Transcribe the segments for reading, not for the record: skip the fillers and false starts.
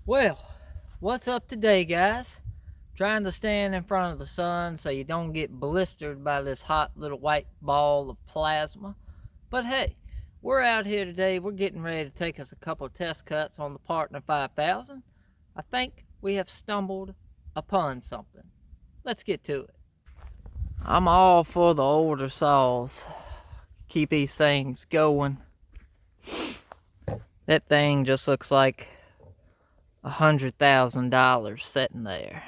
Well, what's up today, guys? Trying to stand in front of the sun so you don't get blistered by this hot little white ball of plasma. But hey, we're out here today. We're getting ready to take us a couple of test cuts on the Partner 5000. I think we have stumbled upon something. Let's get to it. I'm all for the older saws. Keep these things going. That thing just looks like $100,000 sitting there.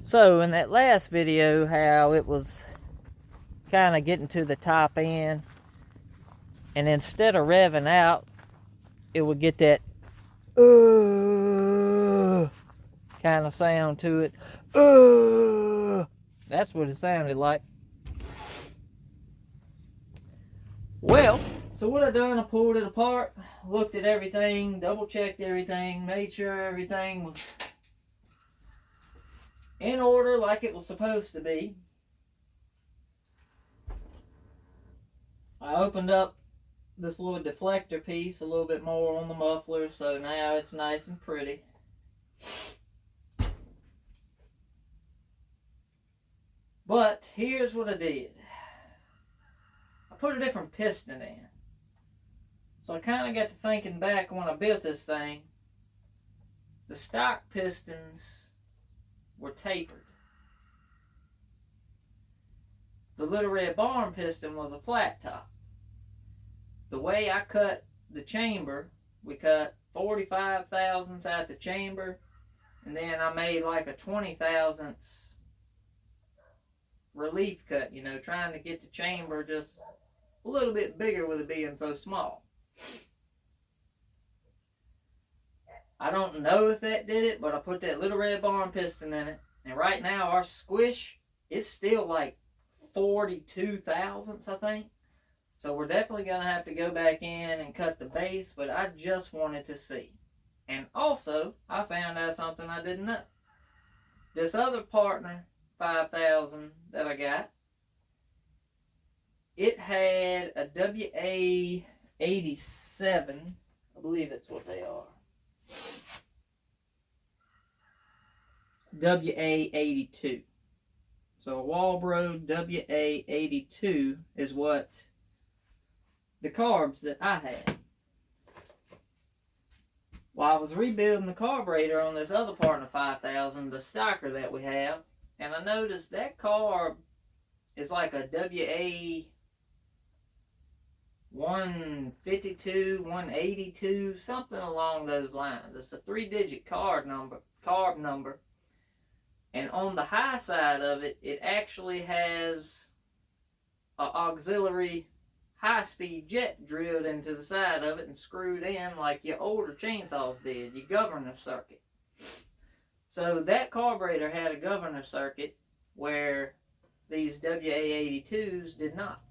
So in that last video, how it was kind of getting to the top end, and instead of revving out, it would get that kind of sound to it. That's what it sounded like. Well, so what I done, I pulled it apart, looked at everything, double checked everything, made sure everything was in order like it was supposed to be. I opened up this little deflector piece a little bit more on the muffler, so now it's nice and pretty. But here's what I did. I put a different piston in. So I kind of got to thinking back when I built this thing. The stock pistons were tapered. The Little Red Barn piston was a flat top. The way I cut the chamber, we cut 45 thousandths out the chamber, and then I made like a 20 thousandths relief cut, trying to get the chamber just a little bit bigger with it being so small. I don't know if that did it, but I put that Little Red Barn piston in it, and right now our squish is still like 42 thousandths, I think. So we're definitely going to have to go back in and cut the base, but I just wanted to see. And also, I found out something I didn't know. This other Partner 5000 that I got, it had a WA87. I believe that's what they are. WA82. So a Walbro WA82 is what the carbs that I had. While I was rebuilding the carburetor on this other part of the 5000, the Stocker that we have, and I noticed that carb is like a WA 152, 182, something along those lines. It's a 3-digit carb number. And on the high side of it, it actually has an auxiliary high-speed jet drilled into the side of it and screwed in like your older chainsaws did, your governor circuit. So that carburetor had a governor circuit where these WA82s did not.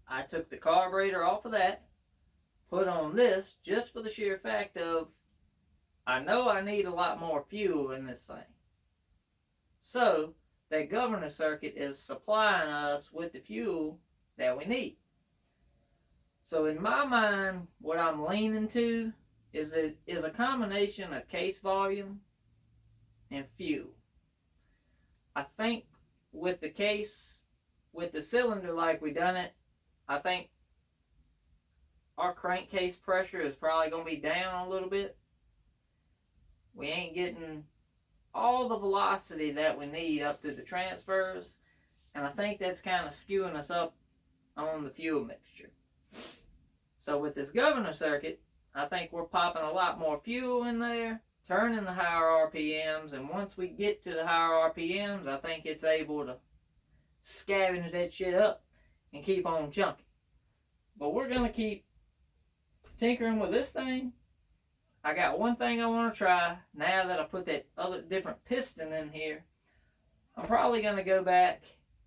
I took the carburetor off of that, put on this just for the sheer fact of I know I need a lot more fuel in this thing. So that governor circuit is supplying us with the fuel that we need. So in my mind, what I'm leaning to is a combination of case volume and fuel. I think with the case, with the cylinder like we done it, I think our crankcase pressure is probably going to be down a little bit. We ain't getting all the velocity that we need up through the transfers, and I think that's kind of skewing us up on the fuel mixture. So with this governor circuit, I think we're popping a lot more fuel in there, turning the higher RPMs, and once we get to the higher RPMs, I think it's able to scavenge that shit up and keep on chunking. But we're going to keep tinkering with this thing. I got one thing I want to try now that I put that other different piston in here. I'm probably going to go back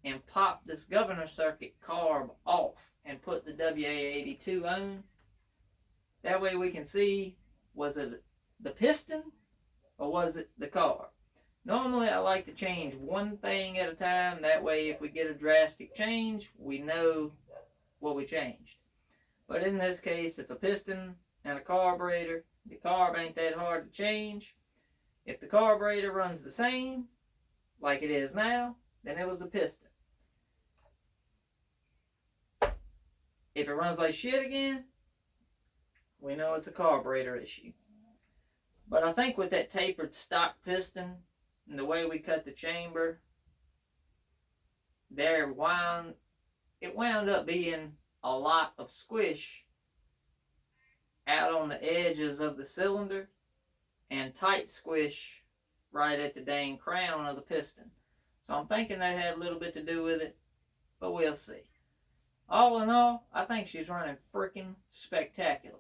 and pop this governor circuit carb off and put the WA82 on. That way we can see, was it the piston or was it the carb? Normally I like to change one thing at a time. That way if we get a drastic change, we know what we changed. But in this case, it's a piston and a carburetor. The carb ain't that hard to change. If the carburetor runs the same, like it is now, then it was a piston. If it runs like shit again, we know it's a carburetor issue. But I think with that tapered stock piston and the way we cut the chamber, it wound up being a lot of squish out on the edges of the cylinder and tight squish right at the dang crown of the piston. So I'm thinking that had a little bit to do with it, but we'll see. All in all, I think she's running freaking spectacular.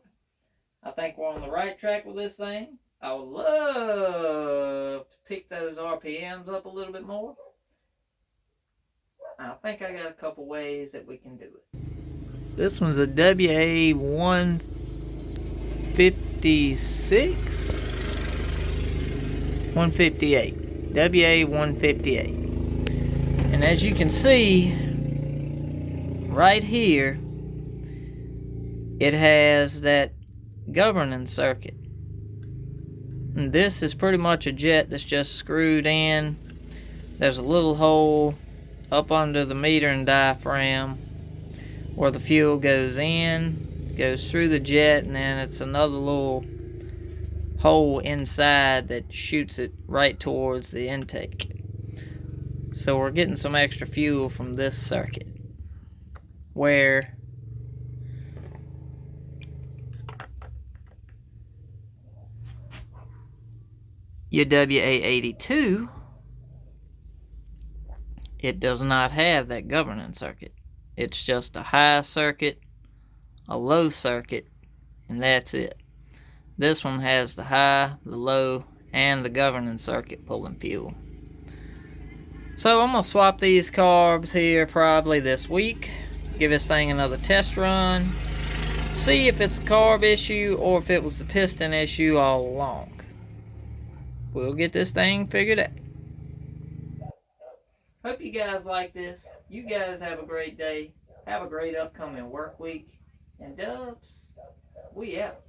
I think we're on the right track with this thing. I would love to pick those RPMs up a little bit more. I think I got a couple ways that we can do it. This one's a WA156? 158. WA158. And as you can see, right here, it has that governing circuit. And this is pretty much a jet that's just screwed in. There's a little hole up under the metering diaphragm where the fuel goes in, goes through the jet, and then it's another little hole inside that shoots it right towards the intake. So we're getting some extra fuel from this circuit, where your WA82, it does not have that governing circuit. It's just a high circuit, a low circuit, and that's it. This one has the high, the low, and the governing circuit pulling fuel. So I'm going to swap these carbs here probably this week. Give this thing another test run. See if it's a carb issue or if it was the piston issue all along. We'll get this thing figured out. Hope you guys like this. You guys have a great day. Have a great upcoming work week. And Dubs, we out.